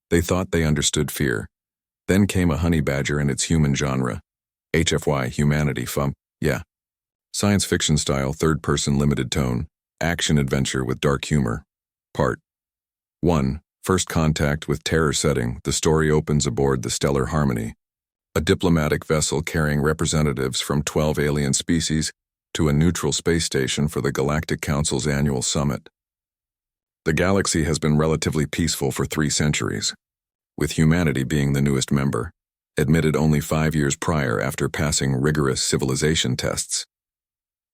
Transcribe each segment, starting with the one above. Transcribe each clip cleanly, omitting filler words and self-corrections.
They thought they understood fear. Then came a honey badger and its human genre. HFY, humanity, yeah. Science fiction style, third-person limited tone, action-adventure with dark humor. Part 1. First contact with terror setting. The story opens aboard the Stellar Harmony, a diplomatic vessel carrying representatives from 12 alien species to a neutral space station for the Galactic Council's annual summit. The galaxy has been relatively peaceful for 3 centuries, with humanity being the newest member, admitted only 5 years prior after passing rigorous civilization tests.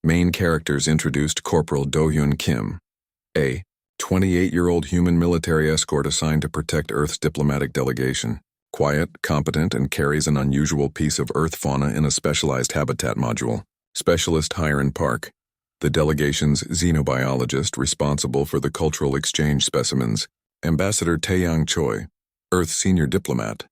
Main characters introduced: Corporal Do-hyun Kim, a 28-year-old human military escort assigned to protect Earth's diplomatic delegation. Quiet, competent, and carries an unusual piece of Earth fauna in a specialized habitat module. Specialist Hiren Park, the delegation's xenobiologist responsible for the cultural exchange specimens. Ambassador Taeyang Choi, Earth's senior diplomat,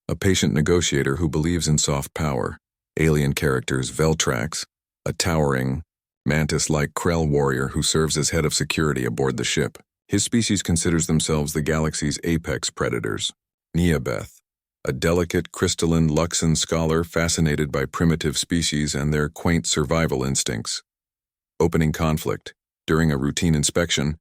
a patient negotiator who believes in soft power. Alien characters: Veltrax, a towering, mantis-like Krell warrior who serves as head of security aboard the ship. His species considers themselves the galaxy's apex predators. Neabeth, a delicate crystalline Luxan scholar fascinated by primitive species and their quaint survival instincts. Opening conflict. During a routine inspection,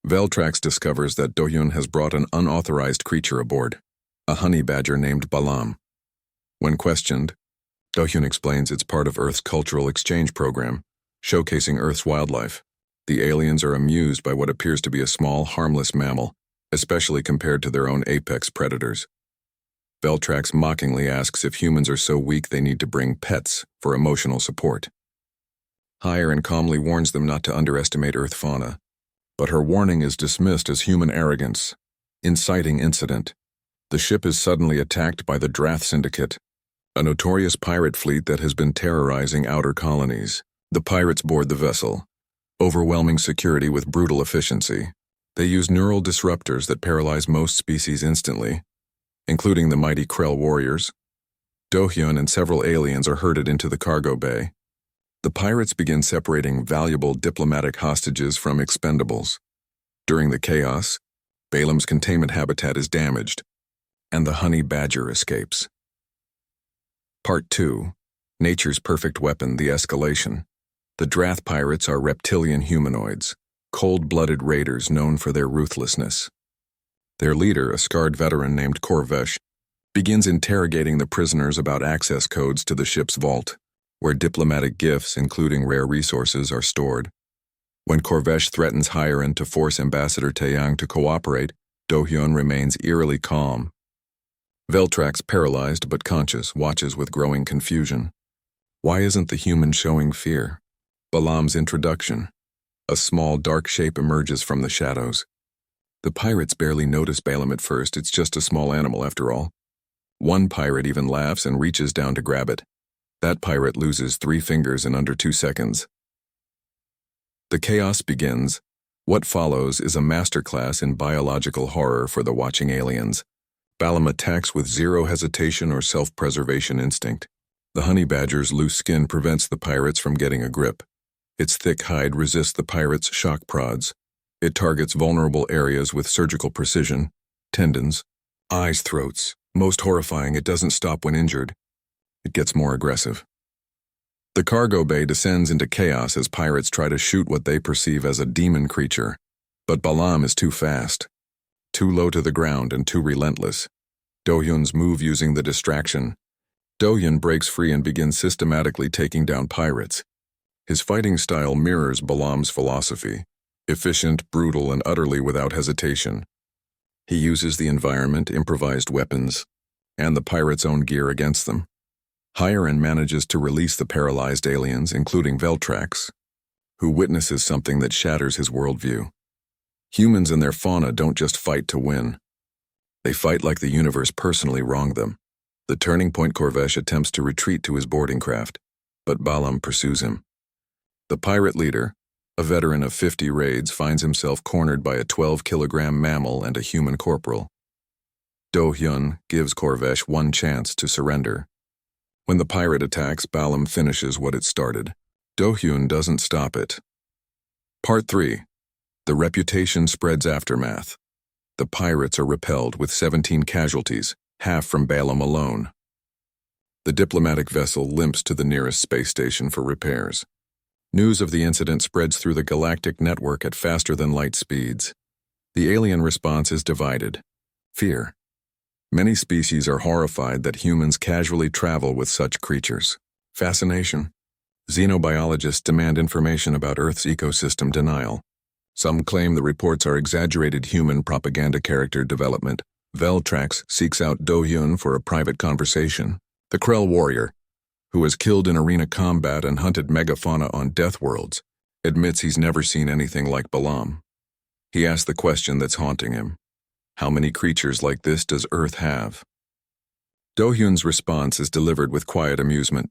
Veltrax discovers that Do-hyun has brought an unauthorized creature aboard, a honey badger named Balam. When questioned, Do-hyun explains it's part of Earth's cultural exchange program, showcasing Earth's wildlife. The aliens are amused by what appears to be a small, harmless mammal, especially compared to their own apex predators. Veltrax mockingly asks if humans are so weak they need to bring pets for emotional support. Hiren calmly warns them not to underestimate Earth fauna, but her warning is dismissed as human arrogance. Inciting incident. The ship is suddenly attacked by the Drath Syndicate, a notorious pirate fleet that has been terrorizing outer colonies. The pirates board the vessel, overwhelming security with brutal efficiency. They use neural disruptors that paralyze most species instantly, including the mighty Krell warriors. Do-hyun and several aliens are herded into the cargo bay. The pirates begin separating valuable diplomatic hostages from expendables. During the chaos, Balam's containment habitat is damaged, and the honey badger escapes. Part 2. Nature's perfect weapon, the escalation. The Drath pirates are reptilian humanoids, cold-blooded raiders known for their ruthlessness. Their leader, a scarred veteran named Corvesh, begins interrogating the prisoners about access codes to the ship's vault, where diplomatic gifts, including rare resources, are stored. When Corvesh threatens Hiren to force Ambassador Taeyang to cooperate, Do-hyun remains eerily calm. Veltrax, paralyzed but conscious, watches with growing confusion. Why isn't the human showing fear? Balam's introduction. A small, dark shape emerges from the shadows. The pirates barely notice Balam at first. It's just a small animal after all. One pirate even laughs and reaches down to grab it. That pirate loses 3 fingers in under 2 seconds. The chaos begins. What follows is a masterclass in biological horror for the watching aliens. Balam attacks with zero hesitation or self-preservation instinct. The honey badger's loose skin prevents the pirates from getting a grip. Its thick hide resists the pirates' shock prods. It targets vulnerable areas with surgical precision: tendons, eyes, throats. Most horrifying, it doesn't stop when injured. It gets more aggressive. The cargo bay descends into chaos as pirates try to shoot what they perceive as a demon creature. But Balam is too fast, too low to the ground, and too relentless. Do-hyun's move using the distraction. Do-hyun breaks free and begins systematically taking down pirates. His fighting style mirrors Balam's philosophy: efficient, brutal, and utterly without hesitation. He uses the environment, improvised weapons, and the pirates' own gear against them. Hiren manages to release the paralyzed aliens, including Veltrax, who witnesses something that shatters his worldview. Humans and their fauna don't just fight to win. They fight like the universe personally wronged them. The turning point: Corvesh attempts to retreat to his boarding craft, but Balam pursues him. The pirate leader, a veteran of 50 raids, finds himself cornered by a 12-kilogram mammal and a human corporal. Do-hyun gives Corvesh one chance to surrender. When the pirate attacks, Balam finishes what it started. Do-hyun doesn't stop it. Part 3. The reputation spreads aftermath. The pirates are repelled with 17 casualties, half from Balaam alone. The diplomatic vessel limps to the nearest space station for repairs. News of the incident spreads through the galactic network at faster-than-light speeds. The alien response is divided. Fear. Many species are horrified that humans casually travel with such creatures. Fascination. Xenobiologists demand information about Earth's ecosystem denial. Some claim the reports are exaggerated human propaganda. Character development. Veltrax seeks out Do-hyun for a private conversation. The Krell warrior, who has killed in arena combat and hunted megafauna on death worlds, admits he's never seen anything like Balaam. He asks the question that's haunting him. How many creatures like this does Earth have? Do-hyun's response is delivered with quiet amusement.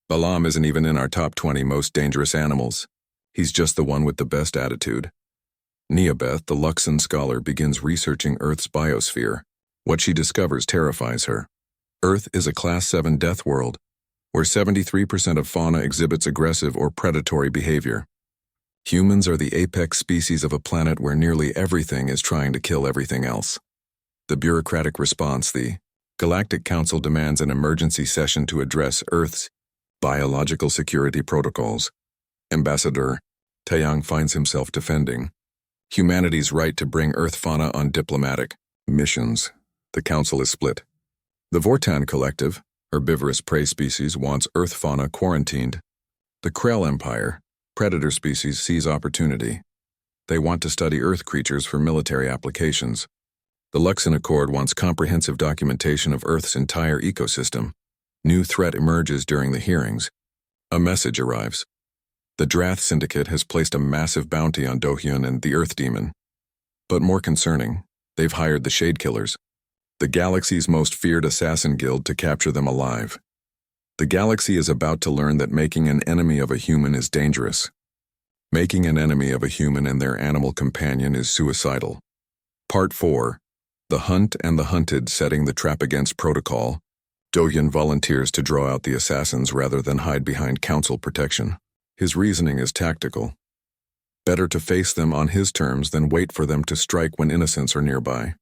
Balaam isn't even in our top 20 most dangerous animals. He's just the one with the best attitude. Neobeth, the Luxon scholar, begins researching Earth's biosphere. What she discovers terrifies her. Earth is a Class 7 death world, where 73% of fauna exhibits aggressive or predatory behavior. Humans are the apex species of a planet where nearly everything is trying to kill everything else. The bureaucratic response, the Galactic Council, demands an emergency session to address Earth's biological security protocols. Ambassador Taeyang finds himself defending humanity's right to bring Earth fauna on diplomatic missions. The Council is split. The Vortan Collective, herbivorous prey species, wants Earth fauna quarantined. The Krell Empire, predator species, sees opportunity. They want to study Earth creatures for military applications. The Luxon Accord wants comprehensive documentation of Earth's entire ecosystem. New threat emerges during the hearings. A message arrives. The Drath Syndicate has placed a massive bounty on Do-hyun and the Earth Demon. But more concerning, they've hired the Shade Killers, the galaxy's most feared assassin guild, to capture them alive. The galaxy is about to learn that making an enemy of a human is dangerous. Making an enemy of a human and their animal companion is suicidal. Part 4. The Hunt and the Hunted, setting the trap against protocol. Do-hyun volunteers to draw out the assassins rather than hide behind council protection. His reasoning is tactical. Better to face them on his terms than wait for them to strike when innocents are nearby.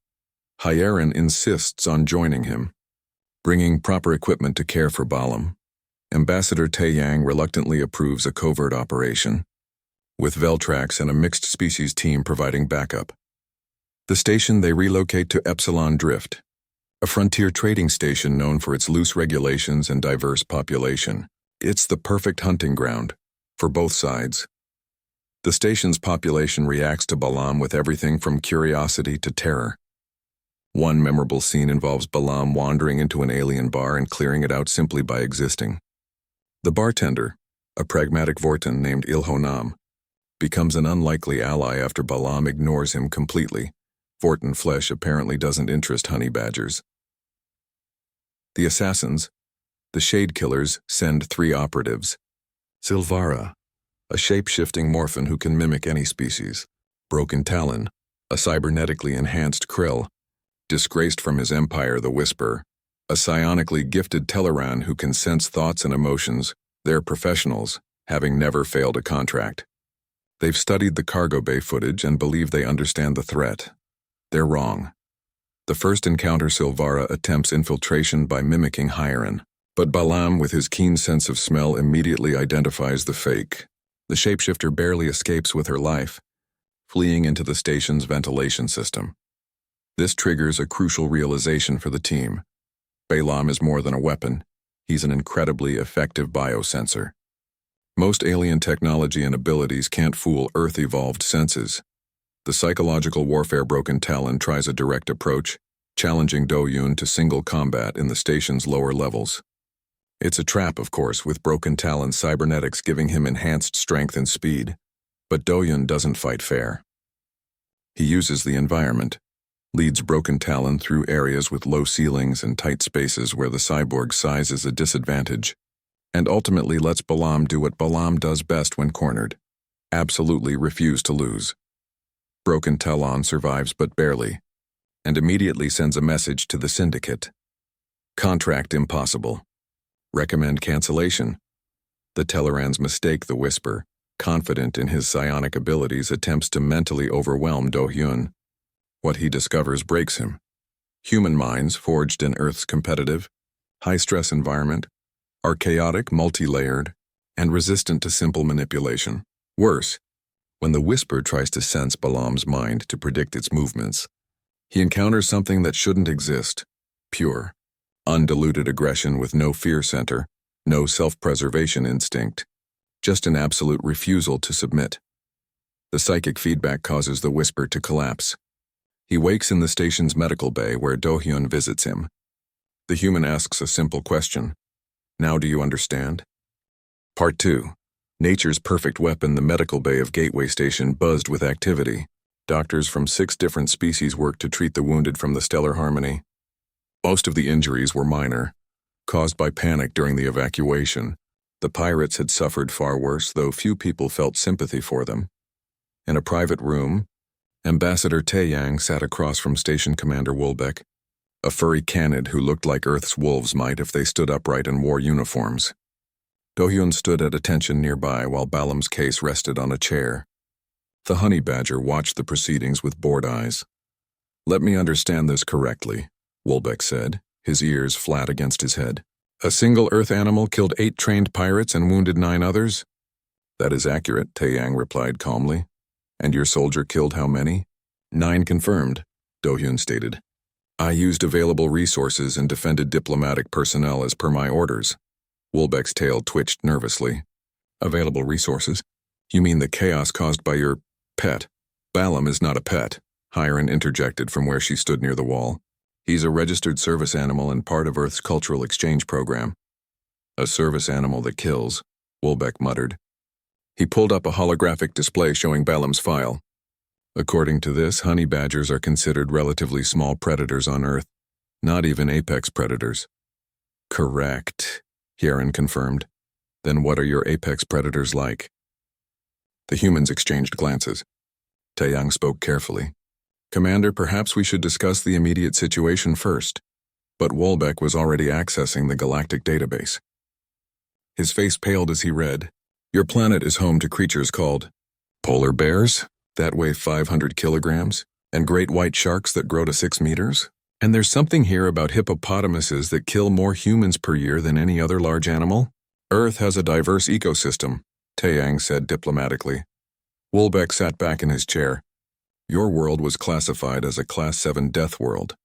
Hyerin insists on joining him, bringing proper equipment to care for Balaam. Ambassador Taeyang reluctantly approves a covert operation, with Veltrax and a mixed-species team providing backup. The station, they relocate to Epsilon Drift, a frontier trading station known for its loose regulations and diverse population. It's the perfect hunting ground for both sides. The station's population reacts to Balaam with everything from curiosity to terror. One memorable scene involves Balaam wandering into an alien bar and clearing it out simply by existing. The bartender, a pragmatic Vortan named Ilhonam, becomes an unlikely ally after Balaam ignores him completely. Vortan flesh apparently doesn't interest honey badgers. The assassins, the Shade Killers, send 3 operatives. Silvara, a shape-shifting morphin who can mimic any species. Broken Talon, a cybernetically enhanced Krill, disgraced from his empire, the Whisper, a psionically gifted Teleran who can sense thoughts and emotions. They're professionals, having never failed a contract. They've studied the cargo bay footage and believe they understand the threat. They're wrong. The first encounter, Silvara attempts infiltration by mimicking Hyerin, but Balaam, with his keen sense of smell, immediately identifies the fake. The shapeshifter barely escapes with her life, fleeing into the station's ventilation system. This triggers a crucial realization for the team. Balaam is more than a weapon. He's an incredibly effective biosensor. Most alien technology and abilities can't fool Earth-evolved senses. The psychological warfare Broken Talon tries a direct approach, challenging Do-hyun to single combat in the station's lower levels. It's a trap, of course, with Broken Talon's cybernetics giving him enhanced strength and speed. But Do-hyun doesn't fight fair. He uses the environment, leads Broken Talon through areas with low ceilings and tight spaces where the cyborg's size is a disadvantage, and ultimately lets Balaam do what Balaam does best when cornered: absolutely refuse to lose. Broken Talon survives but barely, and immediately sends a message to the Syndicate. Contract impossible. Recommend cancellation. The Telerans mistake the Whisper, confident in his psionic abilities, attempts to mentally overwhelm Do-hyun. What he discovers breaks him. Human minds, forged in Earth's competitive, high-stress environment, are chaotic, multi-layered, and resistant to simple manipulation. Worse, when the Whisper tries to sense Balaam's mind to predict its movements, he encounters something that shouldn't exist: pure, undiluted aggression with no fear center, no self-preservation instinct, just an absolute refusal to submit. The psychic feedback causes the Whisper to collapse. He wakes in the station's medical bay where Do-hyun visits him. The human asks a simple question: "Now do you understand?" Part 2. Nature's perfect weapon, the medical bay of Gateway Station buzzed with activity. Doctors from 6 different species worked to treat the wounded from the Stellar Harmony. Most of the injuries were minor, caused by panic during the evacuation. The pirates had suffered far worse, though few people felt sympathy for them. In a private room, Ambassador Taeyang sat across from Station Commander Wolbeck, a furry canid who looked like Earth's wolves might if they stood upright and wore uniforms. Do-hyun stood at attention nearby while Balaam's case rested on a chair. The honey badger watched the proceedings with bored eyes. "Let me understand this correctly," Wolbeck said, his ears flat against his head. "A single Earth animal killed 8 trained pirates and wounded 9 others?" "That is accurate," Taeyang replied calmly. "And your soldier killed how many?" 9 confirmed, Do-hyun stated. "I used available resources and defended diplomatic personnel as per my orders." Wolbeck's tail twitched nervously. "Available resources? You mean the chaos caused by your pet?" "Balaam is not a pet," Hiron interjected from where she stood near the wall. "He's a registered service animal and part of Earth's cultural exchange program." "A service animal that kills," Wolbeck muttered. He pulled up a holographic display showing Balaam's file. "According to this, honey badgers are considered relatively small predators on Earth, not even apex predators." "Correct," Hiron confirmed. "Then what are your apex predators like?" The humans exchanged glances. Taeyang spoke carefully. "Commander, perhaps we should discuss the immediate situation first." But Wolbeck was already accessing the galactic database. His face paled as he read, "Your planet is home to creatures called polar bears, that weigh 500 kilograms, and great white sharks that grow to 6 meters. And there's something here about hippopotamuses that kill more humans per year than any other large animal. Earth has a diverse ecosystem," Taeyang said diplomatically. Wolbeck sat back in his chair. "Your world was classified as a Class 7 death world.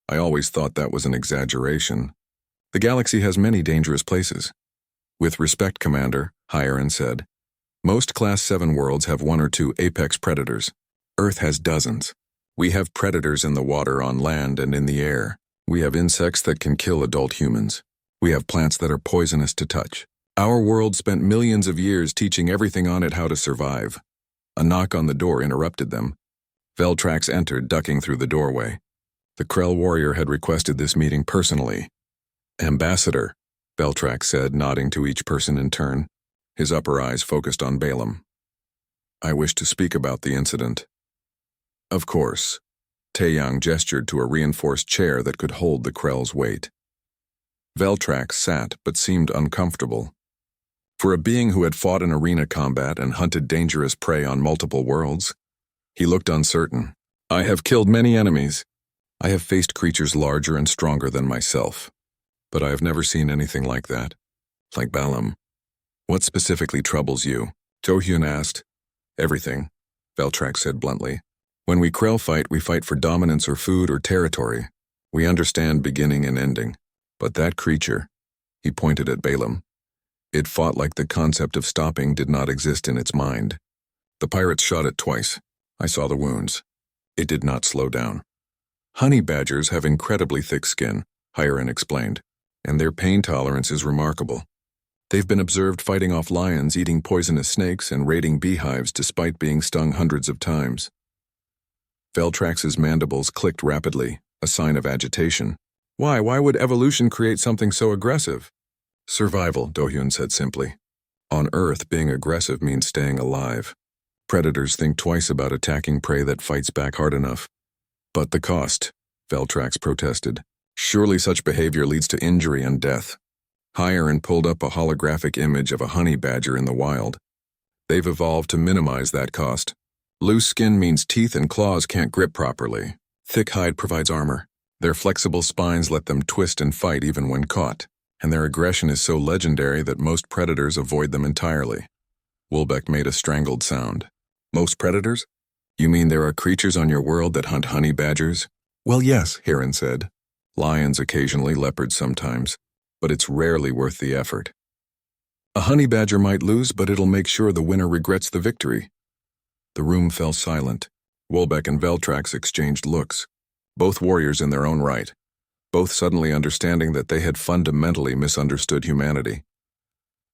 I always thought that was an exaggeration. The galaxy has many dangerous places." "With respect, Commander," Hiron said, "most Class 7 worlds have 1 or 2 apex predators. Earth has dozens. We have predators in the water, on land, and in the air. We have insects that can kill adult humans. We have plants that are poisonous to touch. Our world spent millions of years teaching everything on it how to survive." A knock on the door interrupted them. Veltrax entered, ducking through the doorway. The Krell warrior had requested this meeting personally. "Ambassador," Veltrax said, nodding to each person in turn. His upper eyes focused on Balaam. "I wish to speak about the incident." "Of course." Taeyang gestured to a reinforced chair that could hold the Krell's weight. Veltrax sat but seemed uncomfortable. For a being who had fought in arena combat and hunted dangerous prey on multiple worlds, he looked uncertain. "I have killed many enemies. I have faced creatures larger and stronger than myself. But I have never seen anything like that. Like Balaam." "What specifically troubles you?" Do-hyun asked. "Everything," Veltrax said bluntly. "When we Krell fight, we fight for dominance or food or territory. We understand beginning and ending. But that creature," he pointed at Balaam, "it fought like the concept of stopping did not exist in its mind. The pirates shot it twice. I saw the wounds. It did not slow down. Honey badgers have incredibly thick skin," Hiron explained, "and their pain tolerance is remarkable. They've been observed fighting off lions, eating poisonous snakes, and raiding beehives despite being stung hundreds of times." Veltrax's mandibles clicked rapidly, a sign of agitation. Why would evolution create something so aggressive?" "Survival," Do-hyun said simply. "On Earth, being aggressive means staying alive. Predators think twice about attacking prey that fights back hard enough." "But the cost," Veltrax protested. "Surely such behavior leads to injury and death." Hiron pulled up a holographic image of a honey badger in the wild. "They've evolved to minimize that cost. Loose skin means teeth and claws can't grip properly. Thick hide provides armor. Their flexible spines let them twist and fight even when caught, and their aggression is so legendary that most predators avoid them entirely. Wolbeck made a strangled sound. Most predators? You mean there are creatures on your world that hunt honey badgers? Well, yes, Heron said. Lions occasionally, leopards sometimes, but it's rarely worth the effort. A honey badger might lose, but it'll make sure the winner regrets the victory. The room fell silent. Wolbeck and Veltrax exchanged looks, both warriors in their own right, both suddenly understanding that they had fundamentally misunderstood humanity.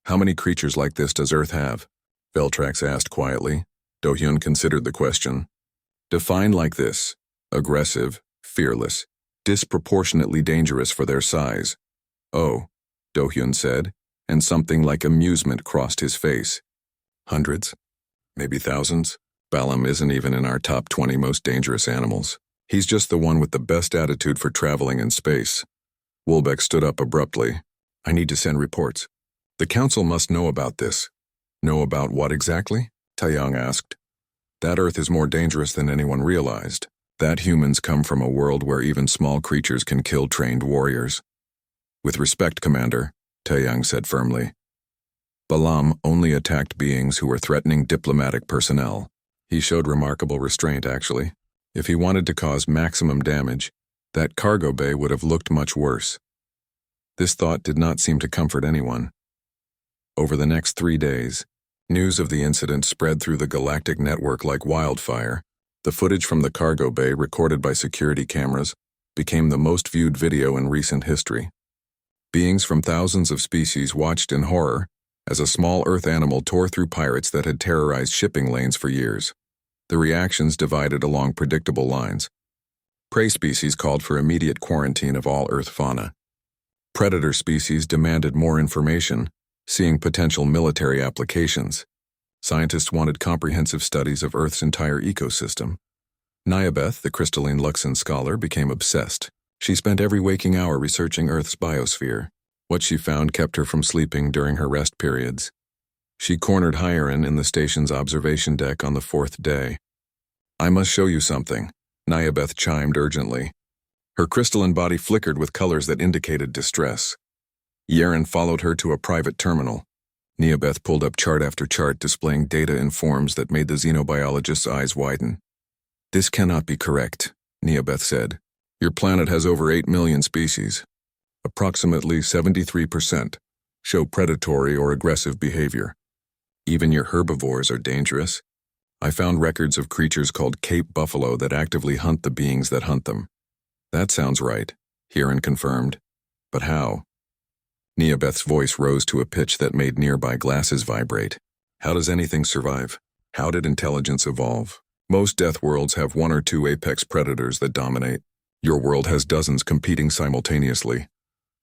How many creatures like this does Earth have? Veltrax asked quietly. Do-hyun considered the question. Define like this: aggressive, fearless, disproportionately dangerous for their size. Oh, Do-hyun said, and something like amusement crossed his face. Hundreds? Maybe thousands? Balam isn't even in our top 20 most dangerous animals. He's just the one with the best attitude for traveling in space. Wolbeck stood up abruptly. I need to send reports. The council must know about this. Know about what exactly? Taeyang asked. That Earth is more dangerous than anyone realized. That humans come from a world where even small creatures can kill trained warriors. With respect, Commander, Taeyang said firmly. Balam only attacked beings who were threatening diplomatic personnel. He showed remarkable restraint, actually. If he wanted to cause maximum damage, that cargo bay would have looked much worse. This thought did not seem to comfort anyone. Over the next 3 days, news of the incident spread through the galactic network like wildfire. The footage from the cargo bay, recorded by security cameras, became the most viewed video in recent history. Beings from thousands of species watched in horror as a small Earth animal tore through pirates that had terrorized shipping lanes for years. The reactions divided along predictable lines. Prey species called for immediate quarantine of all Earth fauna. Predator species demanded more information, seeing potential military applications. Scientists wanted comprehensive studies of Earth's entire ecosystem. Nyabeth, the crystalline Luxon scholar, became obsessed. She spent every waking hour researching Earth's biosphere. What she found kept her from sleeping during her rest periods. She cornered Hieron in the station's observation deck on the 4th day. I must show you something, Nyabeth chimed urgently. Her crystalline body flickered with colors that indicated distress. Yeren followed her to a private terminal. Nyabeth pulled up chart after chart displaying data in forms that made the xenobiologist's eyes widen. This cannot be correct, Nyabeth said. Your planet has over 8 million species. Approximately 73% show predatory or aggressive behavior. Even your herbivores are dangerous. I found records of creatures called Cape buffalo that actively hunt the beings that hunt them. That sounds right, Hieron confirmed. But how? Nyabeth's voice rose to a pitch that made nearby glasses vibrate. How does anything survive? How did intelligence evolve? Most death worlds have 1 or 2 apex predators that dominate. Your world has dozens competing simultaneously.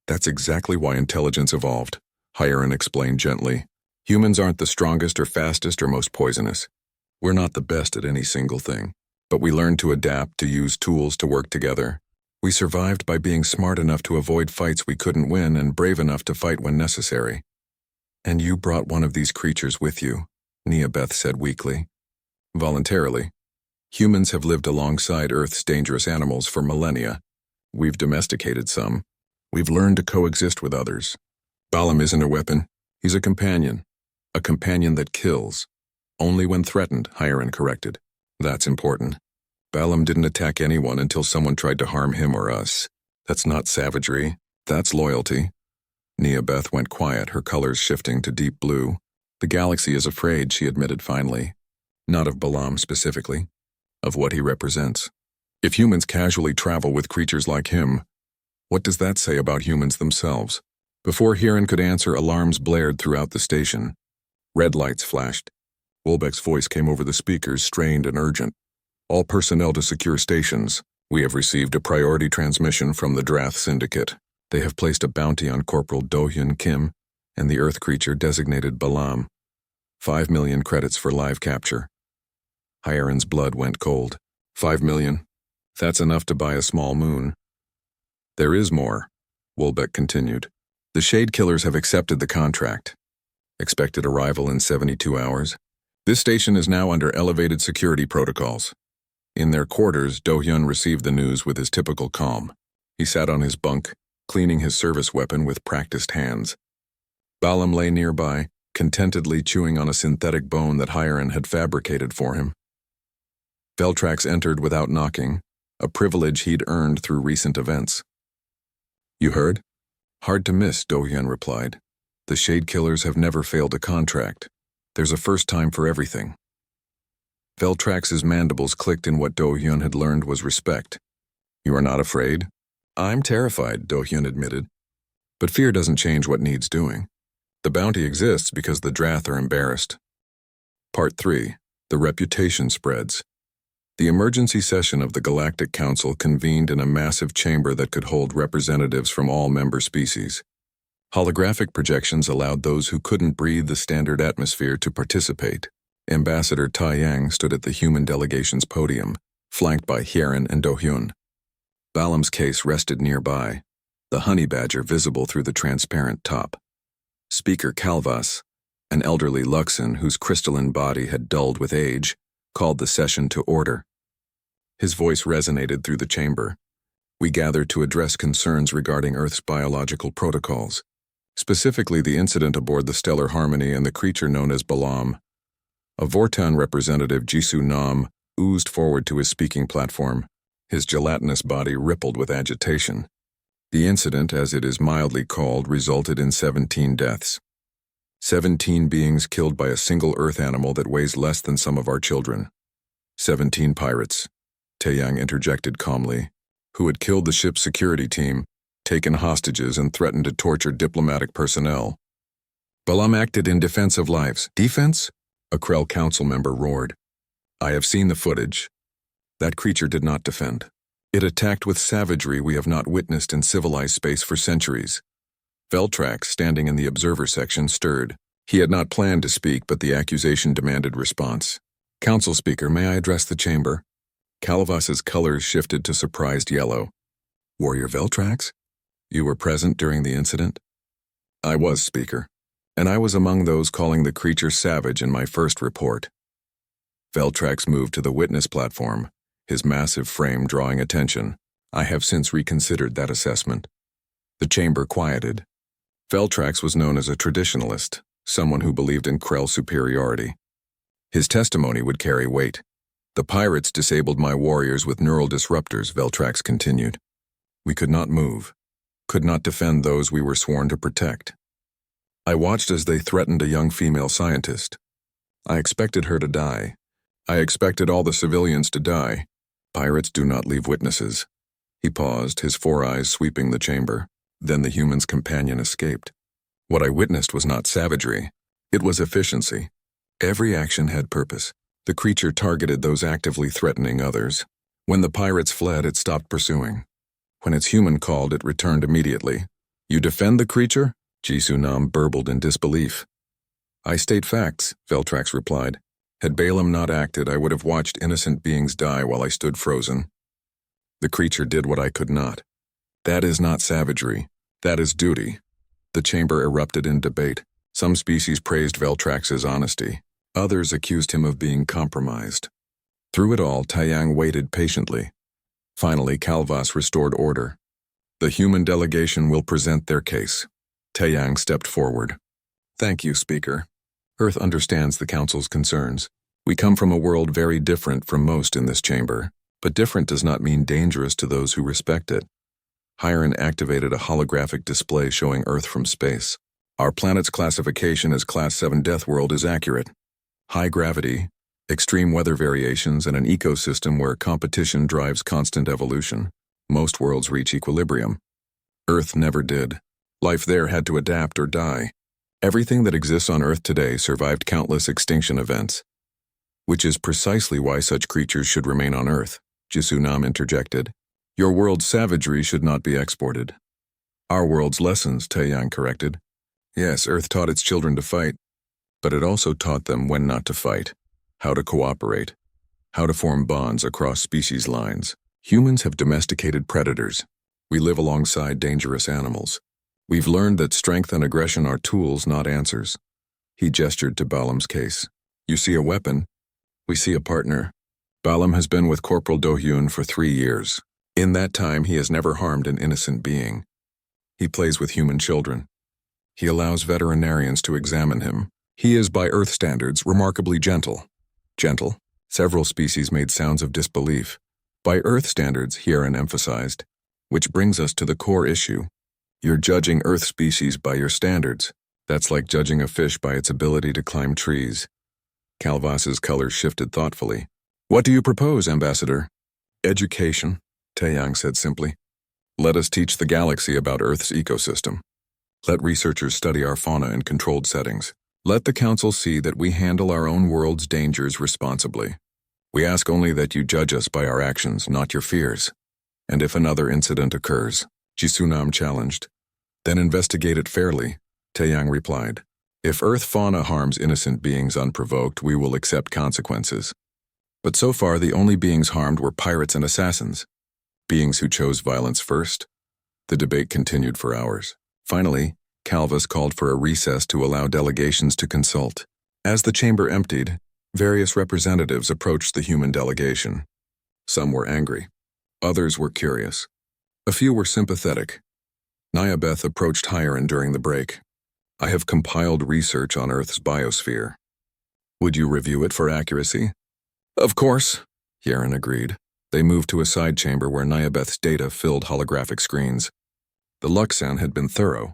That's exactly why intelligence evolved, Hieron explained gently. Humans aren't the strongest or fastest or most poisonous. We're not the best at any single thing. But we learned to adapt, to use tools to work together. We survived by being smart enough to avoid fights we couldn't win and brave enough to fight when necessary. And you brought one of these creatures with you, Nyabeth said weakly. Voluntarily. Humans have lived alongside Earth's dangerous animals for millennia. We've domesticated some. We've learned to coexist with others. Balam isn't a weapon. He's a companion. A companion that kills. Only when threatened, Hieron corrected. That's important. Balam didn't attack anyone until someone tried to harm him or us. That's not savagery. That's loyalty. Nyabeth went quiet, her colors shifting to deep blue. The galaxy is afraid, she admitted finally. Not of Balam specifically. Of what he represents. If humans casually travel with creatures like him, what does that say about humans themselves? Before Hieron could answer, alarms blared throughout the station. Red lights flashed. Wolbeck's voice came over the speakers, strained and urgent. All personnel to secure stations. We have received a priority transmission from the Drath Syndicate. They have placed a bounty on Corporal Do-hyun Kim and the Earth creature designated Balam. 5 million credits for live capture. Hieron's blood went cold. 5 million. That's enough to buy a small moon. There is more, Wolbeck continued. The Shade Killers have accepted the contract. Expected arrival in 72 hours. This station is now under elevated security protocols. In their quarters, Do-hyun received the news with his typical calm. He sat on his bunk, cleaning his service weapon with practiced hands. Balam lay nearby, contentedly chewing on a synthetic bone that Hiren had fabricated for him. Veltrax entered without knocking, a privilege he'd earned through recent events. "You heard?" "Hard to miss," Do-hyun replied. "The Shade Killers have never failed a contract. There's a first time for everything." Veltrax's mandibles clicked in what Do-hyun had learned was respect. "You are not afraid?" "I'm terrified," Do-hyun admitted. "But fear doesn't change what needs doing. The bounty exists because the Drath are embarrassed." Part 3. The reputation spreads. The emergency session of the Galactic Council convened in a massive chamber that could hold representatives from all member species. Holographic projections allowed those who couldn't breathe the standard atmosphere to participate. Ambassador Taiyang stood at the human delegation's podium, flanked by Hiren and Do-hyun. Balam's case rested nearby, the honey badger visible through the transparent top. Speaker Calvas, an elderly Luxon whose crystalline body had dulled with age, called the session to order. His voice resonated through the chamber. "We gathered to address concerns regarding Earth's biological protocols, specifically the incident aboard the Stellar Harmony and the creature known as Balam." A Vortan representative, Jisoo Nam, oozed forward to his speaking platform. His gelatinous body rippled with agitation. The incident, as it is mildly called, resulted in 17 deaths. 17 beings killed by a single Earth animal that weighs less than some of our children. 17 pirates, Taeyang interjected calmly, who had killed the ship's security team, taken hostages, and threatened to torture diplomatic personnel. "Balam acted in defense of lives." "Defense?" a Krell council member roared. "I have seen the footage. That creature did not defend. It attacked with savagery we have not witnessed in civilized space for centuries." Veltrax, standing in the observer section, stirred. He had not planned to speak, but the accusation demanded response. "Council Speaker, may I address the chamber?" Calvas's colors shifted to surprised yellow. "Warrior Veltrax? You were present during the incident?" "I was, Speaker, and I was among those calling the creature savage in my first report." Veltrax moved to the witness platform, his massive frame drawing attention. "I have since reconsidered that assessment." The chamber quieted. Veltrax was known as a traditionalist, someone who believed in Krell superiority. His testimony would carry weight. "The pirates disabled my warriors with neural disruptors," Veltrax continued. "We could not move, could not defend those we were sworn to protect. I watched as they threatened a young female scientist. I expected her to die. I expected all the civilians to die. Pirates do not leave witnesses." He paused, his four eyes sweeping the chamber. Then the human's companion escaped. "What I witnessed was not savagery. It was efficiency. Every action had purpose. The creature targeted those actively threatening others. When the pirates fled, it stopped pursuing. When its human called, it returned immediately." "You defend the creature?" Jisoo Nam burbled in disbelief. "I state facts," Veltrax replied. "Had Balam not acted, I would have watched innocent beings die while I stood frozen. The creature did what I could not. That is not savagery. That is duty." The chamber erupted in debate. Some species praised Veltrax's honesty. Others accused him of being compromised. Through it all, Taiyang waited patiently. Finally, Calvas restored order. "The human delegation will present their case." Taiyang stepped forward. "Thank you, Speaker. Earth understands the Council's concerns. We come from a world very different from most in this chamber, but different does not mean dangerous to those who respect it." Hiren activated a holographic display showing Earth from space. "Our planet's classification as Class 7 Death World is accurate. High gravity, extreme weather variations, and an ecosystem where competition drives constant evolution. Most worlds reach equilibrium. Earth never did. Life there had to adapt or die. Everything that exists on Earth today survived countless extinction events. Which is precisely why such creatures should remain on Earth," Jisoo Nam interjected. "Your world's savagery should not be exported." "Our world's lessons," Taeyang corrected. "Yes, Earth taught its children to fight, but it also taught them when not to fight, how to cooperate, how to form bonds across species lines. Humans have domesticated predators. We live alongside dangerous animals. We've learned that strength and aggression are tools, not answers." He gestured to Balam's case. You see a weapon, we see a partner. Balam has been with Corporal Do-hyun for 3 years. In that time, he has never harmed an innocent being. He plays with human children. He allows veterinarians to examine him. He is, by Earth standards, remarkably gentle. Gentle? Several species made sounds of disbelief. By Earth standards, Hieron emphasized. Which brings us to the core issue. You're judging Earth species by your standards. That's like judging a fish by its ability to climb trees. Calvas's color shifted thoughtfully. What do you propose, Ambassador? Education, Taeyang said simply. Let us teach the galaxy about Earth's ecosystem. Let researchers study our fauna in controlled settings. Let the Council see that we handle our own world's dangers responsibly. We ask only that you judge us by our actions, not your fears. And if another incident occurs, Jisunam challenged. Then investigate it fairly, Taeyang replied. If Earth fauna harms innocent beings unprovoked, we will accept consequences. But so far, the only beings harmed were pirates and assassins. Beings who chose violence first. The debate continued for hours. Finally, Calvas called for a recess to allow delegations to consult. As the chamber emptied, various representatives approached the human delegation. Some were angry. Others were curious. A few were sympathetic. Nyabeth approached Hieron during the break. I have compiled research on Earth's biosphere. Would you review it for accuracy? Of course, Hieron agreed. They moved to a side chamber where Nyabeth's data filled holographic screens. The Luxan had been thorough.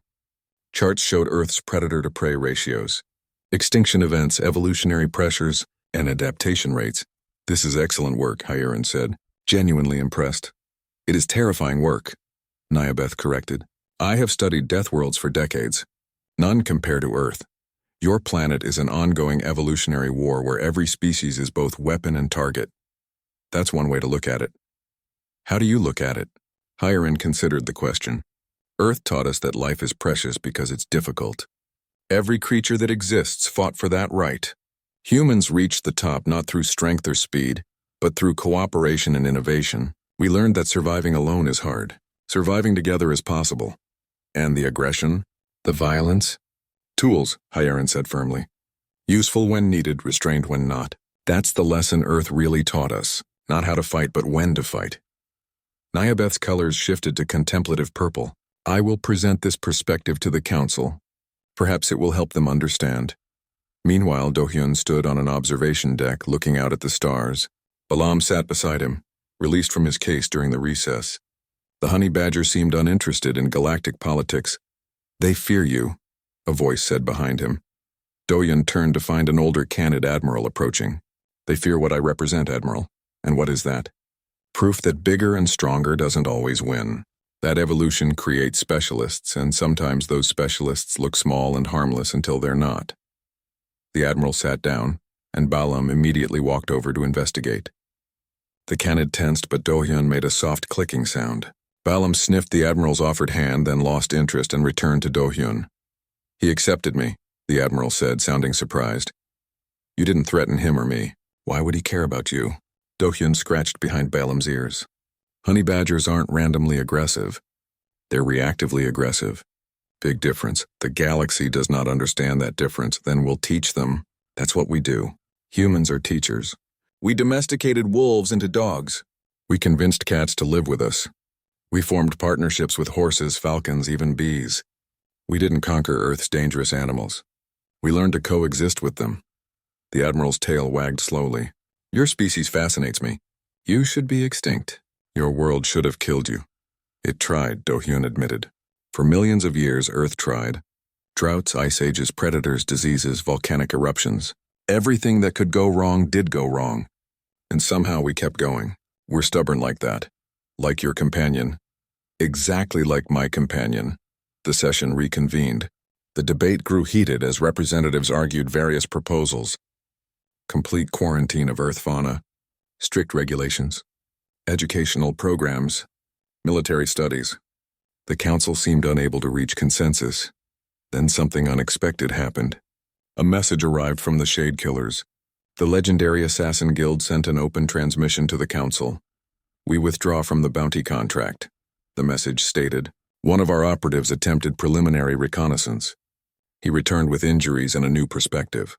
Charts showed Earth's predator-to-prey ratios, extinction events, evolutionary pressures, and adaptation rates. This is excellent work, Hieron said, genuinely impressed. It is terrifying work, Nyabeth corrected. I have studied death worlds for decades. None compare to Earth. Your planet is an ongoing evolutionary war where every species is both weapon and target. That's one way to look at it. How do you look at it? Hieron considered the question. Earth taught us that life is precious because it's difficult. Every creature that exists fought for that right. Humans reached the top not through strength or speed, but through cooperation and innovation. We learned that surviving alone is hard. Surviving together is possible. And the aggression, the violence? Tools, Hieron said firmly. Useful when needed, restrained when not. That's the lesson Earth really taught us. Not how to fight, but when to fight. Nyabeth's colors shifted to contemplative purple. I will present this perspective to the Council. Perhaps it will help them understand. Meanwhile, Do-hyun stood on an observation deck looking out at the stars. Balam sat beside him, released from his case during the recess. The honey badger seemed uninterested in galactic politics. They fear you, a voice said behind him. Do-hyun turned to find an older Canid admiral approaching. They fear what I represent, Admiral. And what is that? Proof that bigger and stronger doesn't always win. That evolution creates specialists, and sometimes those specialists look small and harmless until they're not. The Admiral sat down, and Balam immediately walked over to investigate. The Canid tensed, but Do-hyun made a soft clicking sound. Balam sniffed the Admiral's offered hand, then lost interest and returned to Do-hyun. He accepted me, the Admiral said, sounding surprised. You didn't threaten him or me. Why would he care about you? Do-hyun scratched behind Balam's ears. Honey badgers aren't randomly aggressive. They're reactively aggressive. Big difference. The galaxy does not understand that difference, then we'll teach them. That's what we do. Humans are teachers. We domesticated wolves into dogs. We convinced cats to live with us. We formed partnerships with horses, falcons, even bees. We didn't conquer Earth's dangerous animals. We learned to coexist with them. The Admiral's tail wagged slowly. Your species fascinates me. You should be extinct. Your world should have killed you. It tried, Do-hyun admitted. For millions of years, Earth tried. Droughts, ice ages, predators, diseases, volcanic eruptions. Everything that could go wrong did go wrong. And somehow we kept going. We're stubborn like that. Like your companion. Exactly like my companion. The session reconvened. The debate grew heated as representatives argued various proposals. Complete quarantine of Earth fauna. Strict regulations. Educational programs. Military studies. The Council seemed unable to reach consensus. Then something unexpected happened. A message arrived from the Shade Killers. The legendary Assassin Guild sent an open transmission to the Council. We withdraw from the bounty contract, the message stated. One of our operatives attempted preliminary reconnaissance. He returned with injuries and a new perspective.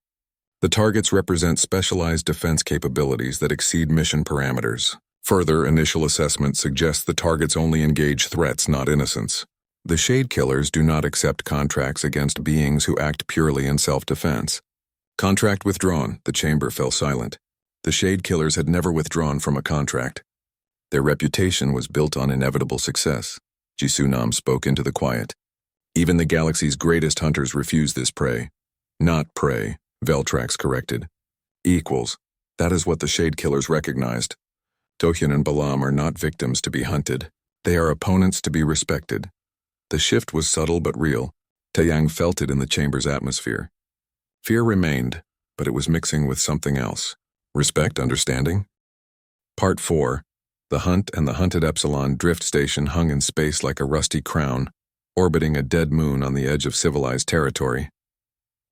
The targets represent specialized defense capabilities that exceed mission parameters. Further, initial assessment suggests the targets only engage threats, not innocents. The Shade Killers do not accept contracts against beings who act purely in self-defense. Contract withdrawn. The chamber fell silent. The Shade Killers had never withdrawn from a contract. Their reputation was built on inevitable success. Jisunam spoke into the quiet. Even the galaxy's greatest hunters refuse this prey. Not prey, Veltrax corrected. Equals. That is what the Shade Killers recognized. Dohyun and Balam are not victims to be hunted. They are opponents to be respected. The shift was subtle but real. Taeyang felt it in the chamber's atmosphere. Fear remained, but it was mixing with something else. Respect, understanding? Part 4. The Hunt and the Hunted Epsilon drift station hung in space like a rusty crown, orbiting a dead moon on the edge of civilized territory.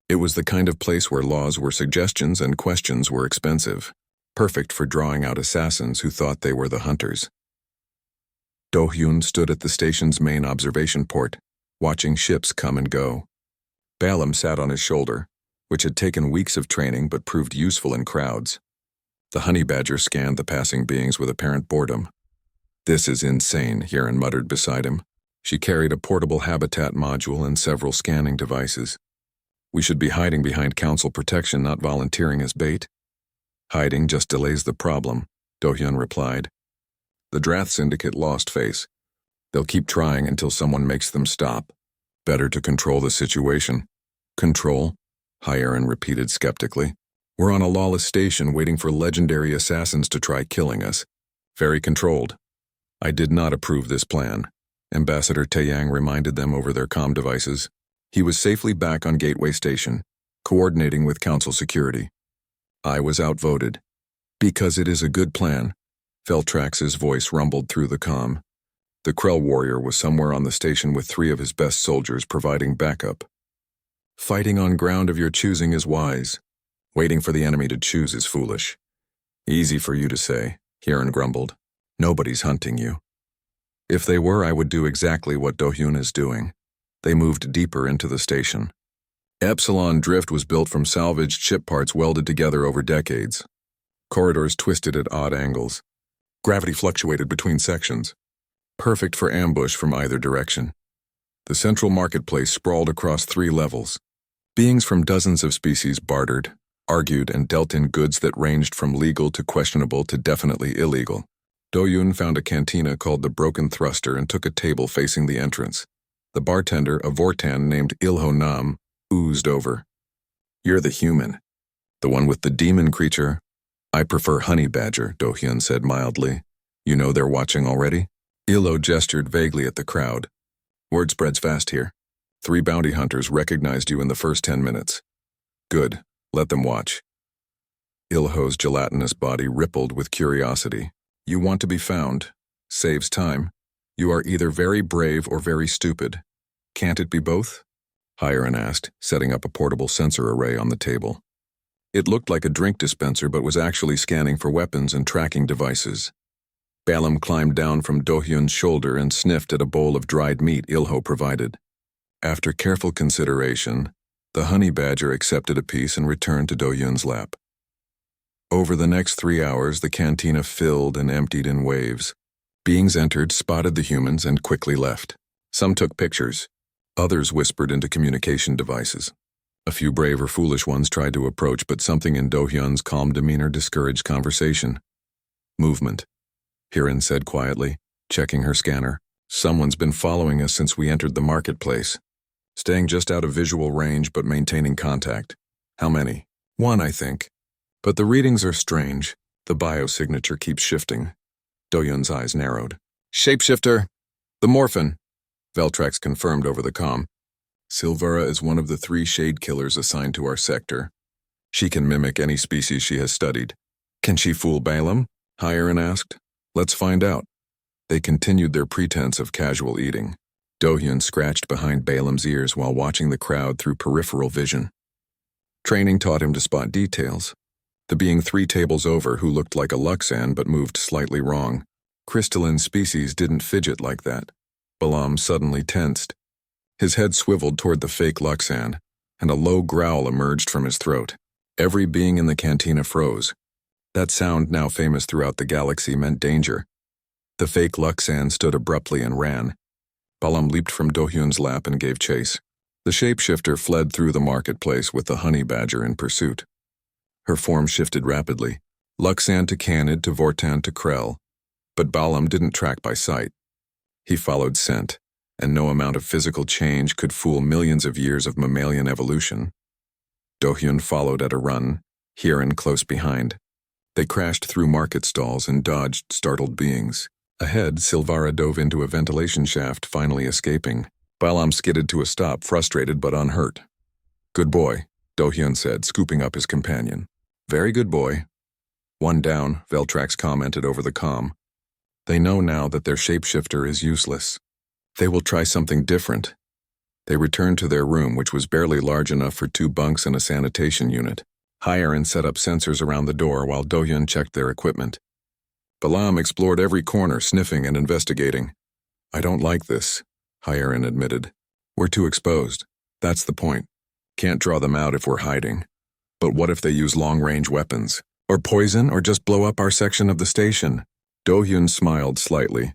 It was the kind of place where laws were suggestions and questions were expensive, perfect for drawing out assassins who thought they were the hunters. Do-hyun stood at the station's main observation port, watching ships come and go. Balam sat on his shoulder, which had taken weeks of training but proved useful in crowds. The honey badger scanned the passing beings with apparent boredom. "This is insane," Hiran muttered beside him. She carried a portable habitat module and several scanning devices. "We should be hiding behind council protection, not volunteering as bait." "Hiding just delays the problem," Do-hyun replied. The Drath Syndicate lost face. They'll keep trying until someone makes them stop. Better to control the situation. "Control?" Hiran repeated skeptically. "We're on a lawless station waiting for legendary assassins to try killing us. Very controlled." "I did not approve this plan," Ambassador Taeyang reminded them over their comm devices. He was safely back on Gateway Station, coordinating with Council security. "I was outvoted." "Because it is a good plan." Veltrax's voice rumbled through the comm. The Krell warrior was somewhere on the station with 3 of his best soldiers providing backup. "Fighting on ground of your choosing is wise. Waiting for the enemy to choose is foolish." "Easy for you to say," Hiran grumbled. "Nobody's hunting you." "If they were, I would do exactly what Do-hyun is doing." They moved deeper into the station. Epsilon Drift was built from salvaged ship parts welded together over decades. Corridors twisted at odd angles. Gravity fluctuated between sections. Perfect for ambush from either direction. The central marketplace sprawled across 3 levels. Beings from dozens of species bartered, argued, and dealt in goods that ranged from legal to questionable to definitely illegal. Do-hyun found a cantina called the Broken Thruster and took a table facing the entrance. The bartender, a Vortan named Ilho Nam, oozed over. "You're the human. The one with the demon creature." "I prefer honey badger," Do-hyun said mildly. "You know they're watching already?" Ilho gestured vaguely at the crowd. "Word spreads fast here. 3 bounty hunters recognized you in the first 10 minutes. Good. Let them watch." Ilho's gelatinous body rippled with curiosity. "You want to be found. Saves time. You are either very brave or very stupid. Can't it be both?" Hiran asked, setting up a portable sensor array on the table. It looked like a drink dispenser but was actually scanning for weapons and tracking devices. Balam climbed down from Do-hyun's shoulder and sniffed at a bowl of dried meat Ilho provided. After careful consideration, the honey badger accepted a piece and returned to Do-hyun's lap. Over the next 3 hours, the cantina filled and emptied in waves. Beings entered, spotted the humans, and quickly left. Some took pictures. Others whispered into communication devices. A few brave or foolish ones tried to approach, but something in Do-hyun's calm demeanor discouraged conversation. "Movement," Hiran said quietly, checking her scanner. "Someone's been following us since we entered the marketplace. Staying just out of visual range but maintaining contact. How many?" "1, I think. But the readings are strange. The biosignature keeps shifting." Do-hyun's eyes narrowed. "Shapeshifter! The Morphin!" Veltrax confirmed over the comm. "Silvera is one of the 3 shade killers assigned to our sector. She can mimic any species she has studied." "Can she fool Balam?" Hiran asked. "Let's find out." They continued their pretense of casual eating. Do-hyun scratched behind Balam's ears while watching the crowd through peripheral vision. Training taught him to spot details. The being 3 tables over who looked like a Luxan but moved slightly wrong. Crystalline species didn't fidget like that. Balam suddenly tensed. His head swiveled toward the fake Luxan, and a low growl emerged from his throat. Every being in the cantina froze. That sound, now famous throughout the galaxy, meant danger. The fake Luxan stood abruptly and ran. Balam leaped from Do-hyun's lap and gave chase. The shapeshifter fled through the marketplace with the honey badger in pursuit. Her form shifted rapidly, Luxan to Canid to Vortan to Krell. But Balam didn't track by sight. He followed scent, and no amount of physical change could fool millions of years of mammalian evolution. Do-hyun followed at a run, Hiran close behind. They crashed through market stalls and dodged startled beings. Ahead, Silvara dove into a ventilation shaft, finally escaping. Balam skidded to a stop, frustrated but unhurt. "Good boy," Do-hyun said, scooping up his companion. "Very good boy." "One down," Veltrax commented over the comm. They know now that their shapeshifter is useless. They will try something different. They returned to their room, which was barely large enough for 2 bunks and a sanitation unit. Hiran set up sensors around the door while Do-hyun checked their equipment. Balam explored every corner, sniffing and investigating. "I don't like this," Hiran admitted. "We're too exposed. That's the point. Can't draw them out if we're hiding. But what if they use long-range weapons? Or poison, or just blow up our section of the station?" Do-hyun smiled slightly.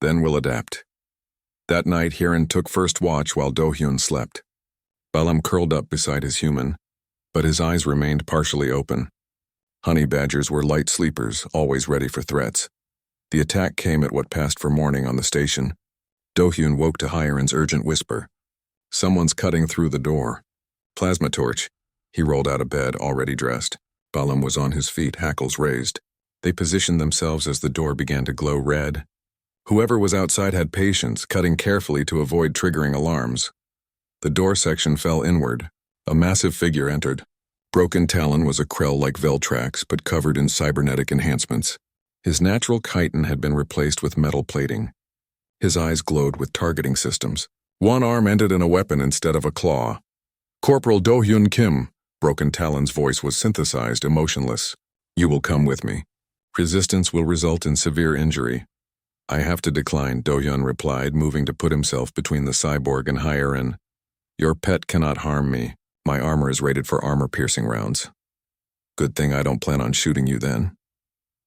"Then we'll adapt." That night, Hiran took first watch while Do-hyun slept. Balam curled up beside his human, but his eyes remained partially open. Honey badgers were light sleepers, always ready for threats. The attack came at what passed for morning on the station. Do-hyun woke to Hiran's urgent whisper. "Someone's cutting through the door." "Plasma torch." He rolled out of bed, already dressed. Balam was on his feet, hackles raised. They positioned themselves as the door began to glow red. Whoever was outside had patience, cutting carefully to avoid triggering alarms. The door section fell inward. A massive figure entered. Broken Talon was a Krell like Veltrax, but covered in cybernetic enhancements. His natural chitin had been replaced with metal plating. His eyes glowed with targeting systems. One arm ended in a weapon instead of a claw. "Corporal Do-hyun Kim," Broken Talon's voice was synthesized, emotionless. "You will come with me. Resistance will result in severe injury." "I have to decline," Do-hyun replied, moving to put himself between the cyborg and Hiran. "Your pet cannot harm me. My armor is rated for armor-piercing rounds." "Good thing I don't plan on shooting you then."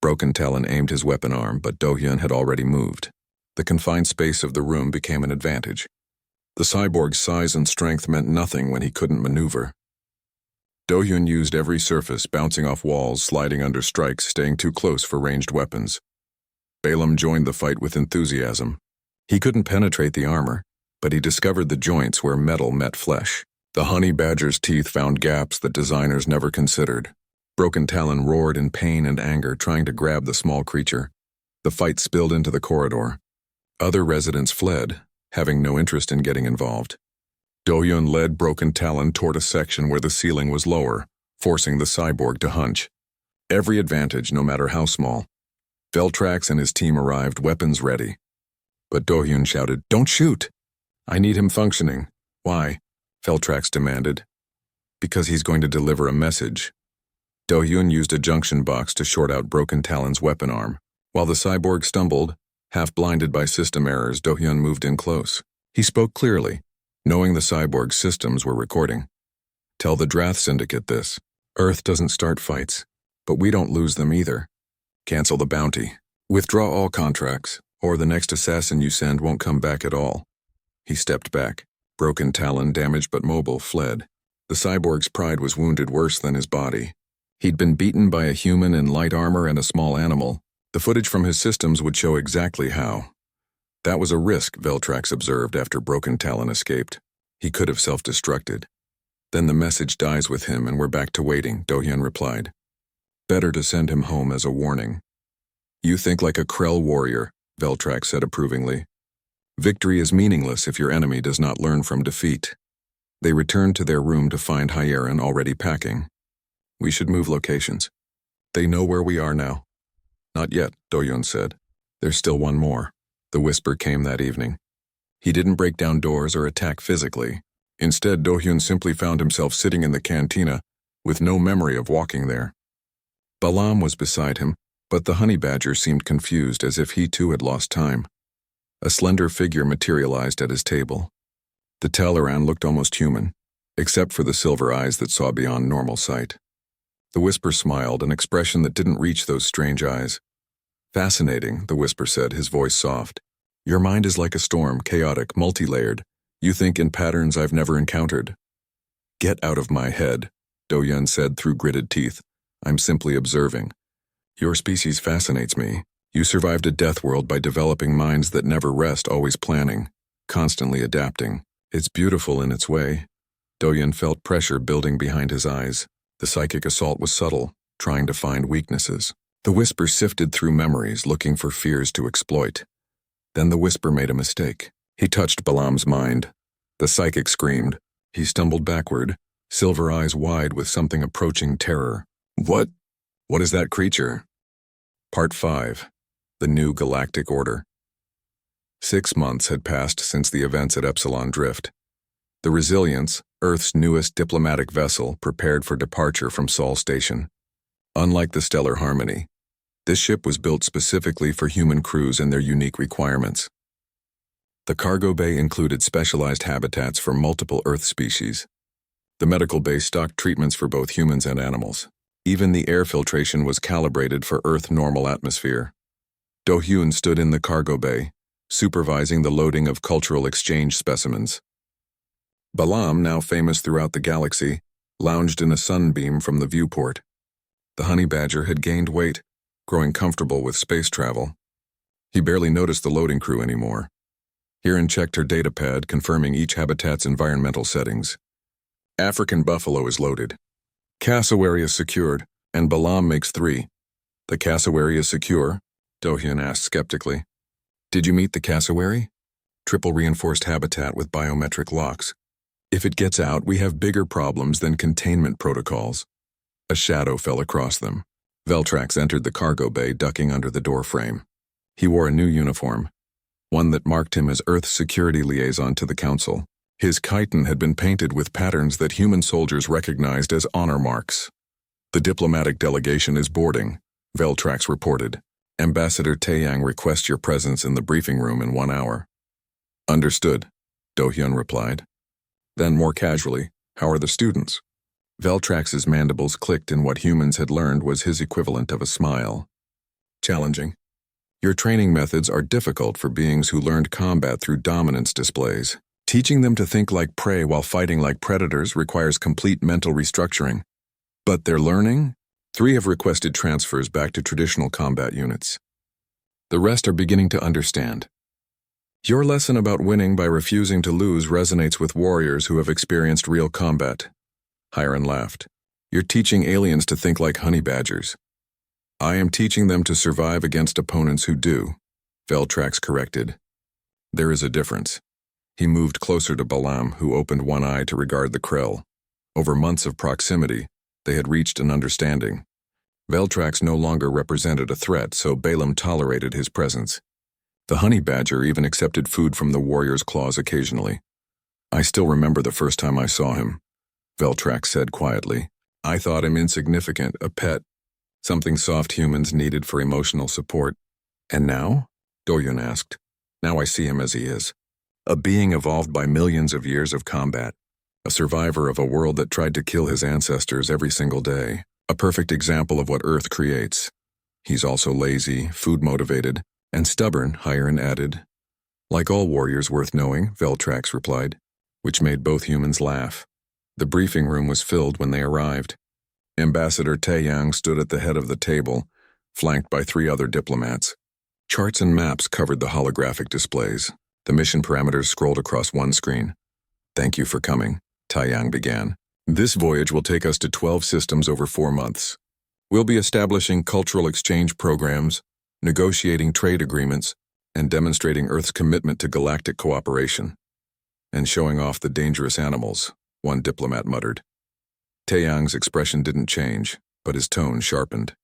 Broken Talon aimed his weapon arm, but Do-hyun had already moved. The confined space of the room became an advantage. The cyborg's size and strength meant nothing when he couldn't maneuver. Do-hyun used every surface, bouncing off walls, sliding under strikes, staying too close for ranged weapons. Balam joined the fight with enthusiasm. He couldn't penetrate the armor, but he discovered the joints where metal met flesh. The honey badger's teeth found gaps that designers never considered. Broken Talon roared in pain and anger, trying to grab the small creature. The fight spilled into the corridor. Other residents fled, having no interest in getting involved. Do-hyun led Broken Talon toward a section where the ceiling was lower, forcing the cyborg to hunch. Every advantage, no matter how small. Veltrax and his team arrived, weapons ready. But Do-hyun shouted, "Don't shoot! I need him functioning." "Why?" Veltrax demanded. "Because he's going to deliver a message." Do-hyun used a junction box to short out Broken Talon's weapon arm. While the cyborg stumbled, half blinded by system errors, Do-hyun moved in close. He spoke clearly, knowing the cyborg's systems were recording. "Tell the Drath Syndicate this. Earth doesn't start fights, but we don't lose them either. Cancel the bounty. Withdraw all contracts, or the next assassin you send won't come back at all." He stepped back. Broken Talon, damaged but mobile, fled. The cyborg's pride was wounded worse than his body. He'd been beaten by a human in light armor and a small animal. The footage from his systems would show exactly how. That was a risk, Veltrax observed after Broken Talon escaped. He could have self-destructed. "Then the message dies with him and we're back to waiting," Do-hyun replied. "Better to send him home as a warning." "You think like a Krell warrior," Veltrax said approvingly. "Victory is meaningless if your enemy does not learn from defeat." They returned to their room to find Hiran already packing. "We should move locations. They know where we are now." "Not yet," Do-hyun said. "There's still one more." The whisper came that evening. He didn't break down doors or attack physically. Instead, Do-hyun simply found himself sitting in the cantina with no memory of walking there. Balam was beside him, but the honey badger seemed confused, as if he too had lost time. A slender figure materialized at his table. The Teleran looked almost human, except for the silver eyes that saw beyond normal sight. The Whisper smiled, an expression that didn't reach those strange eyes. Fascinating, the Whisper said, his voice soft. Your mind is like a storm, chaotic, multi-layered. You think in patterns I've never encountered. Get out of my head, Do-Yun said through gritted teeth. I'm simply observing. Your species fascinates me. You survived a death world by developing minds that never rest, always planning, constantly adapting. It's beautiful in its way. Do-Yun felt pressure building behind his eyes. The psychic assault was subtle, trying to find weaknesses. The Whisper sifted through memories, looking for fears to exploit. Then the Whisper made a mistake. He touched Balaam's mind. The psychic screamed. He stumbled backward, silver eyes wide with something approaching terror. What? What is that creature? Part 5. The New Galactic Order. 6 months had passed since the events at Epsilon Drift. The Resilience, Earth's newest diplomatic vessel, prepared for departure from Sol Station. Unlike the Stellar Harmony, this ship was built specifically for human crews and their unique requirements. The cargo bay included specialized habitats for multiple Earth species. The medical bay stocked treatments for both humans and animals. Even the air filtration was calibrated for Earth normal atmosphere. Do-Hyun stood in the cargo bay, supervising the loading of cultural exchange specimens. Balaam, now famous throughout the galaxy, lounged in a sunbeam from the viewport. The honey badger had gained weight, growing comfortable with space travel. He barely noticed the loading crew anymore. Hiran checked her datapad, confirming each habitat's environmental settings. African buffalo is loaded. Cassowary is secured, and Balaam makes 3. The cassowary is secure? Do-Hyun asked skeptically. Did you meet the cassowary? Triple reinforced habitat with biometric locks. If it gets out, we have bigger problems than containment protocols. A shadow fell across them. Veltrax entered the cargo bay, ducking under the doorframe. He wore a new uniform, one that marked him as Earth's security liaison to the Council. His chiton had been painted with patterns that human soldiers recognized as honor marks. The diplomatic delegation is boarding, Veltrax reported. Ambassador Taeyang requests your presence in the briefing room in 1 hour. Understood, Do-Hyun replied. Then, more casually, how are the students? Veltrax's mandibles clicked in what humans had learned was his equivalent of a smile. Challenging. Your training methods are difficult for beings who learned combat through dominance displays. Teaching them to think like prey while fighting like predators requires complete mental restructuring. But they're learning? 3 have requested transfers back to traditional combat units. The rest are beginning to understand. Your lesson about winning by refusing to lose resonates with warriors who have experienced real combat. Hiran laughed. You're teaching aliens to think like honey badgers. I am teaching them to survive against opponents who do, Veltrax corrected. There is a difference. He moved closer to Balaam, who opened one eye to regard the Krell. Over months of proximity, they had reached an understanding. Veltrax no longer represented a threat, so Balaam tolerated his presence. The honey badger even accepted food from the warrior's claws occasionally. I still remember the first time I saw him, Veltrax said quietly. I thought him insignificant, a pet, something soft humans needed for emotional support. And now? Do-Hyun asked. Now I see him as he is. A being evolved by millions of years of combat. A survivor of a world that tried to kill his ancestors every single day. A perfect example of what Earth creates. He's also lazy, food-motivated, and stubborn, Hiran added. Like all warriors worth knowing, Veltrax replied, which made both humans laugh. The briefing room was filled when they arrived. Ambassador Taeyang stood at the head of the table, flanked by 3 other diplomats. Charts and maps covered the holographic displays. The mission parameters scrolled across one screen. Thank you for coming, Taeyang began. This voyage will take us to 12 systems over 4 months. We'll be establishing cultural exchange programs, negotiating trade agreements, and demonstrating Earth's commitment to galactic cooperation. And showing off the dangerous animals, one diplomat muttered. Taeyang's expression didn't change, but his tone sharpened.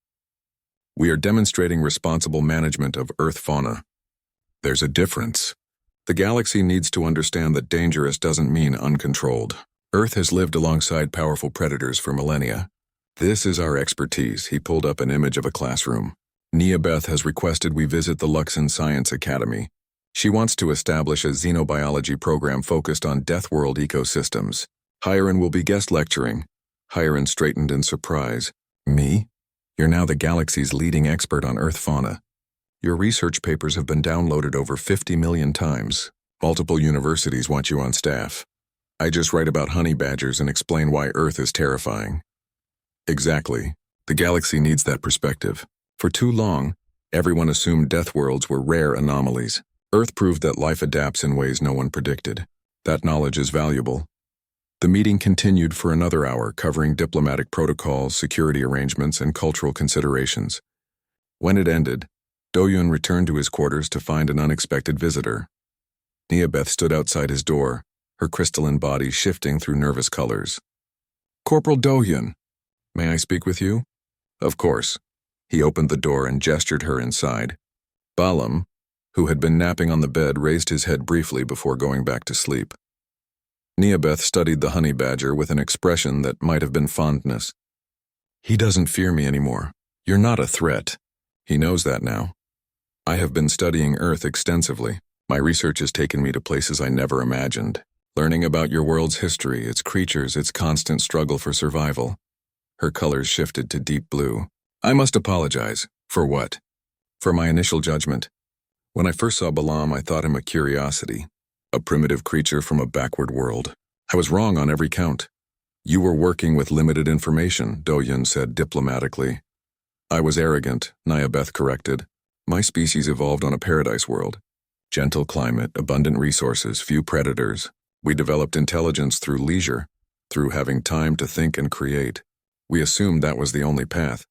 We are demonstrating responsible management of Earth fauna. There's a difference. The galaxy needs to understand that dangerous doesn't mean uncontrolled. Earth has lived alongside powerful predators for millennia. This is our expertise. He pulled up an image of a classroom. Neabeth has requested we visit the Luxon Science Academy. She wants to establish a xenobiology program focused on Death World ecosystems. Hiran will be guest lecturing. Hiran straightened in surprise. Me? You're now the galaxy's leading expert on Earth fauna. Your research papers have been downloaded over 50 million times. Multiple universities want you on staff. I just write about honey badgers and explain why Earth is terrifying. Exactly. The galaxy needs that perspective. For too long, everyone assumed death worlds were rare anomalies. Earth proved that life adapts in ways no one predicted. That knowledge is valuable. The meeting continued for another hour, covering diplomatic protocols, security arrangements, and cultural considerations. When it ended, Do-Yun returned to his quarters to find an unexpected visitor. Neobeth stood outside his door, her crystalline body shifting through nervous colors. "Corporal Do-Yun, may I speak with you?" "Of course." He opened the door and gestured her inside. Balam, who had been napping on the bed, raised his head briefly before going back to sleep. Neobeth studied the honey badger with an expression that might have been fondness. "He doesn't fear me anymore. You're not a threat. He knows that now. I have been studying Earth extensively. My research has taken me to places I never imagined. Learning about your world's history, its creatures, its constant struggle for survival." Her colors shifted to deep blue. "I must apologize." "For what?" "For my initial judgment. When I first saw Balam, I thought him a curiosity, a primitive creature from a backward world. I was wrong on every count." "You were working with limited information," Do-Yun said diplomatically. "I was arrogant," Neobeth corrected. "My species evolved on a paradise world. Gentle climate, abundant resources, few predators. We developed intelligence through leisure, through having time to think and create. We assumed that was the only path."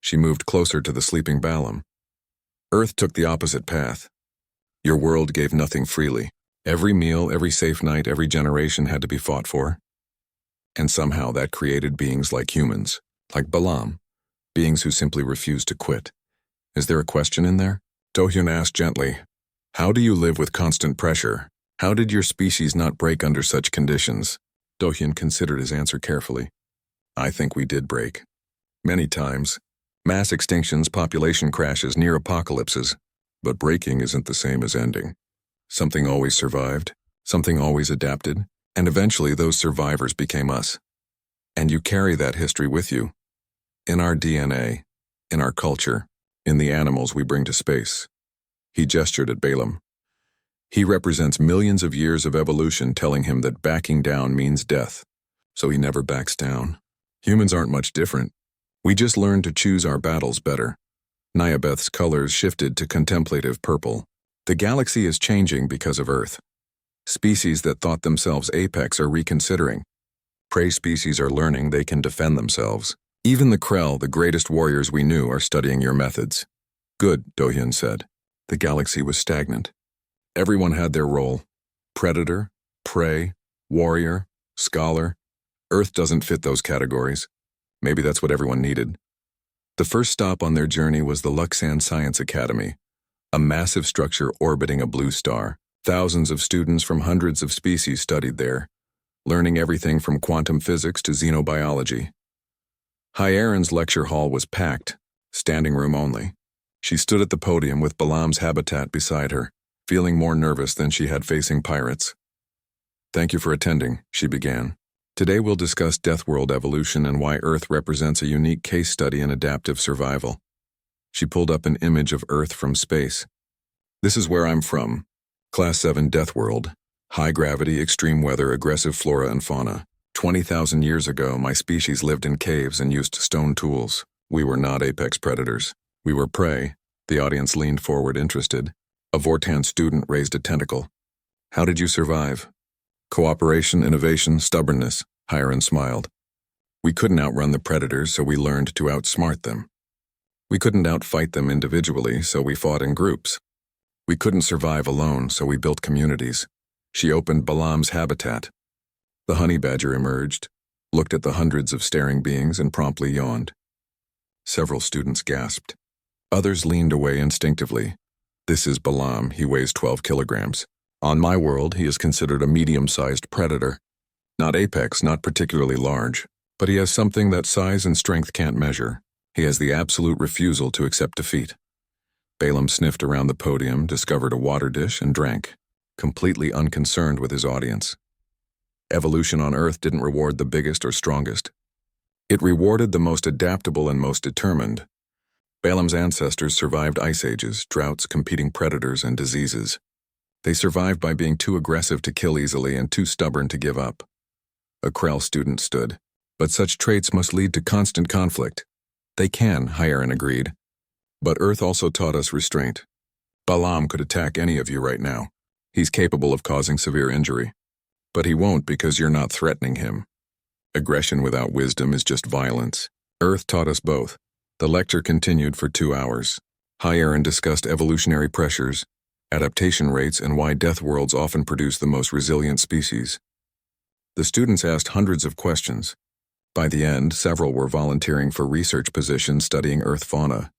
She moved closer to the sleeping Balam. "Earth took the opposite path. Your world gave nothing freely. Every meal, every safe night, every generation had to be fought for. And somehow that created beings like humans, like Balam, beings who simply refused to quit. Is there a question in there?" Do-Hyun asked gently. "How do you live with constant pressure? How did your species not break under such conditions?" Do-Hyun considered his answer carefully. "I think we did break. Many times. Mass extinctions, population crashes, near apocalypses. But breaking isn't the same as ending. Something always survived, something always adapted, and eventually those survivors became us. And you carry that history with you. In our DNA, in our culture, in the animals we bring to space." He gestured at Balam. "He represents millions of years of evolution telling him that backing down means death. So he never backs down. Humans aren't much different. We just learned to choose our battles better." Neobeth's colors shifted to contemplative purple. "The galaxy is changing because of Earth. Species that thought themselves apex are reconsidering. Prey species are learning they can defend themselves. Even the Krell, the greatest warriors we knew, are studying your methods." "Good," Do-Hyun said. The galaxy was stagnant. Everyone had their role. Predator, prey, warrior, scholar. Earth doesn't fit those categories. Maybe that's what everyone needed. The first stop on their journey was the Luxan Science Academy, a massive structure orbiting a blue star. Thousands of students from hundreds of species studied there, learning everything from quantum physics to xenobiology. Hyeron's lecture hall was packed, standing room only. She stood at the podium with Balam's habitat beside her, feeling more nervous than she had facing pirates. "Thank you for attending," she began. "Today we'll discuss Death World evolution and why Earth represents a unique case study in adaptive survival." She pulled up an image of Earth from space. "This is where I'm from. Class 7 Death World. High gravity, extreme weather, aggressive flora and fauna. 20,000 years ago, my species lived in caves and used stone tools. We were not apex predators. We were prey." The audience leaned forward, interested. A Vortan student raised a tentacle. "How did you survive?" "Cooperation, innovation, stubbornness," Hyeron smiled. "We couldn't outrun the predators, so we learned to outsmart them. We couldn't outfight them individually, so we fought in groups. We couldn't survive alone, so we built communities." She opened Balam's habitat. The honey badger emerged, looked at the hundreds of staring beings, and promptly yawned. Several students gasped. Others leaned away instinctively. "This is Balam. He weighs 12 kilograms. On my world, he is considered a medium-sized predator. Not apex, not particularly large, but he has something that size and strength can't measure. He has the absolute refusal to accept defeat." Balam sniffed around the podium, discovered a water dish, and drank, completely unconcerned with his audience. Evolution on Earth didn't reward the biggest or strongest. It rewarded the most adaptable and most determined. Balaam's ancestors survived ice ages, droughts, competing predators, and diseases. They survived by being too aggressive to kill easily and too stubborn to give up. A Krell student stood. But such traits must lead to constant conflict. They can, Hieron agreed. But Earth also taught us restraint. Balaam could attack any of you right now. He's capable of causing severe injury. But he won't because you're not threatening him. Aggression without wisdom is just violence. Earth taught us both. The lecture continued for 2 hours. Hieron discussed evolutionary pressures, adaptation rates, and why death worlds often produce the most resilient species. The students asked hundreds of questions. By the end, several were volunteering for research positions studying Earth fauna.